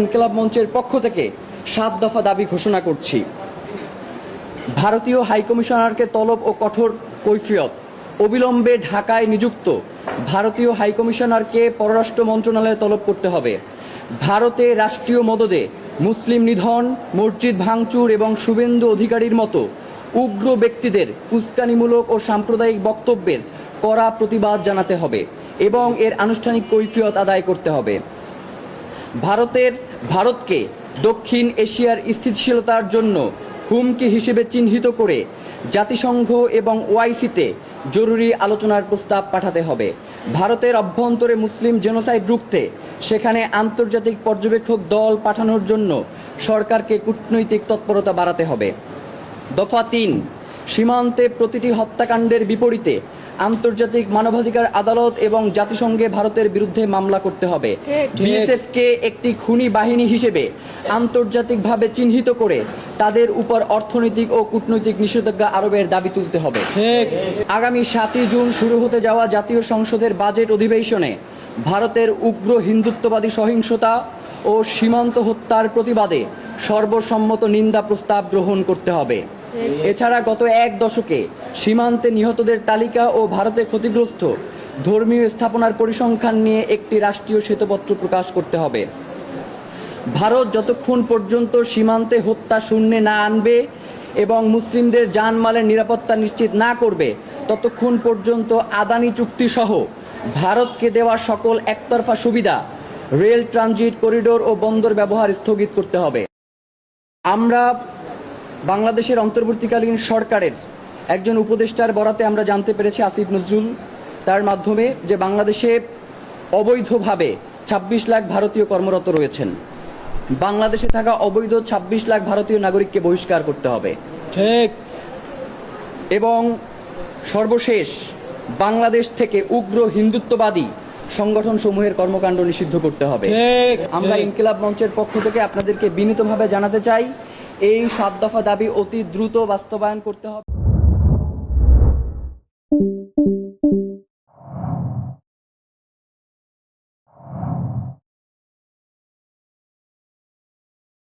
ইনকিলাব মঞ্চের পক্ষ থেকে 7 দফা দাবি ঘোষণা করছি। ভারতীয় হাইকমিশনারকে তলব ও কঠোর কৈফিয়ত। অবিলম্বে ঢাকায় নিযুক্ত ভারতীয় হাইকমিশনারকে পররাষ্ট্র মন্ত্রণালয়ে তলব করতে হবে। ভারতে রাষ্ট্রীয় মদদে মুসলিম নিধন, মসজিদ ভাঙচুর এবং শুভেন্দু অধিকারীর মতো উগ্র ব্যক্তিদের উস্কানিমূলক ও সাম্প্রদায়িক বক্তব্যের কড়া প্রতিবাদ জানাতে হবে এবং এর আনুষ্ঠানিক কৈফিয়ত আদায় করতে হবে। ভারতকে দক্ষিণ এশিয়ার স্থিতিশীলতার জন্য হুমকি হিসেবে চিহ্নিত করে জাতিসংঘ এবং ওআইসিতে জরুরি আলোচনার প্রস্তাব পাঠাতে হবে। ভারতের অভ্যন্তরে মুসলিম জেনোসাইড রুখতে সেখানে আন্তর্জাতিক পর্যবেক্ষক দল পাঠানোর জন্য সরকারকে কূটনৈতিক তৎপরতা বাড়াতে হবে। দফা 3, সীমান্তে প্রতিটি হত্যাকাণ্ডের বিপরীতে আন্তর্জাতিক মানবাধিকার আদালত এবং জাতিসংঘে ভারতের বিরুদ্ধে মামলা করতে হবে। বিএসএফকে একটি খুনি বাহিনী হিসেবে আন্তর্জাতিকভাবে চিহ্নিত করে তাদের উপর অর্থনৈতিক ও কূটনৈতিক নিষেধাজ্ঞা আরোপের দাবি তুলতে হবে। আগামী 7 জুন শুরু হতে যাওয়া জাতীয় সংসদের বাজেট অধিবেশনে ভারতের উগ্র হিন্দুত্ববাদী সহিংসতা ও সীমান্ত হত্যার প্রতিবাদে সর্বসম্মত নিন্দা প্রস্তাব গ্রহণ করতে হবে। এছাড়া গত 1 দশকে সীমান্তে নিহতদের তালিকা ও ভারতে ক্ষতিগ্রস্ত ধর্মীয় স্থাপনার পরিসংখ্যান নিয়ে একটি রাষ্ট্রীয় শ্বেতপত্র প্রকাশ করতে হবে। ভারত যতক্ষণ পর্যন্ত সীমান্তে হত্যা শূন্যে না আনবে এবং মুসলিমদের জানমালের নিরাপত্তা নিশ্চিত না করবে, ততক্ষণ পর্যন্ত আদানি চুক্তি সহ ভারতকে দেওয়া সকল একতরফা সুবিধা, রেল ট্রানজিট করিডোর ও বন্দর ব্যবহার স্থগিত করতে হবে। আমরা বাংলাদেশের অন্তর্বর্তীকালীন সরকারের একজন উপদেষ্টার বরাতে আমরা জানতে পেরেছি, আসিফ নজরুল, তার মাধ্যমে যে বাংলাদেশে অবৈধভাবে 26 লাখ ভারতীয় কর্মরত রয়েছেন। বাংলাদেশে থাকা অবৈধ 26 লাখ ভারতীয় নাগরিককে বহিষ্কার করতে হবে। ঠিক। এবং সর্বশেষ বাংলাদেশ থেকে উগ্র হিন্দুত্ববাদী সংগঠন সমূহের কর্মকাণ্ড নিষিদ্ধ করতে হবে। আমরা ইনকিলাব মঞ্চের পক্ষ থেকে আপনাদেরকে বিনীতভাবে জানাতে চাই, এই 7 দফা দাবি অতি দ্রুত বাস্তবায়ন করতে হবে।